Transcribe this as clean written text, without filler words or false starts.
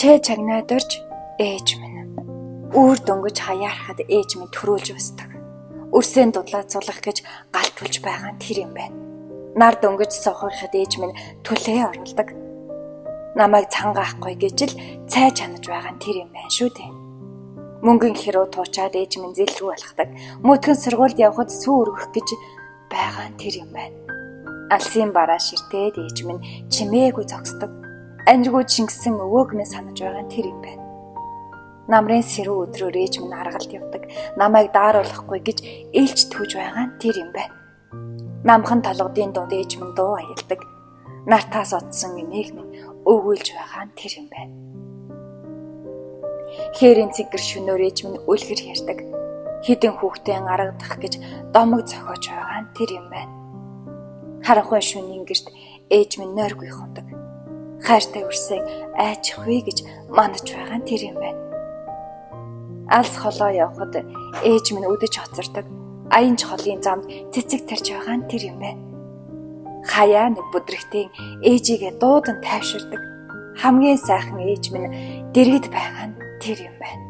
Чэ чагнаад орж ээж минь. Үүр дөнгөж хаяарахад ээж минь төрүүлж босдог. Өрсөнд дудлаацуулах гэж галтвуулж байгаа нь тэр юм байна. Нар дөнгөж сохоход ээж минь түлээ оруулдаг. Намайг цангаахгүй гэж л цай чанаж байгаа нь тэр юм байна шүү дээ. Мөнгөн хэрүү туучаад ээж минь зэл рүү алхдаг. Мөтгөн сургуульд явхад сүү өргөх гэж байгаа нь тэр юм байна. Алсын бараа ширтээд ээж минь чимээгүй зогсдог. Аниргууд шингэсэн өвөөг минь санаж байгаа нь тэр юм байна. Намрын сэрүү өдрөөр ээж минь аргалд явдаг. Намайг дааруулахгүй гэж ээлж түүж байгаа нь тэр юм байна. Намхан толгодын дунд ээж минь дуу аялдаг. Нартаас отсон эмээг минь өгүүлж байгаа нь тэр юм байна. Хээрийн цэгэр шөнөөр ээж минь үлгэр ярьдаг. Хідэн хүүхдэн аргадах гэж домог зохиож байгаа нь тэр юм байна. Харанхуй шөнийн гэрт ээж минь нойргүй хундаг. Хайртай үрсэн айчих вэ гэж манаж байгаа нь тэр юм байна. Алс холоо явхад ээж минь өдөж хоцордог. Аян чхолын замд цэцэг тарж байгаа нь тэр юм байна. Хаяа нэг бүдрэгтийн ээжигээ дуудан тайвширдаг. Хамгийн сайхан ээж минь дэргэд байгаа нь тэр юм байна.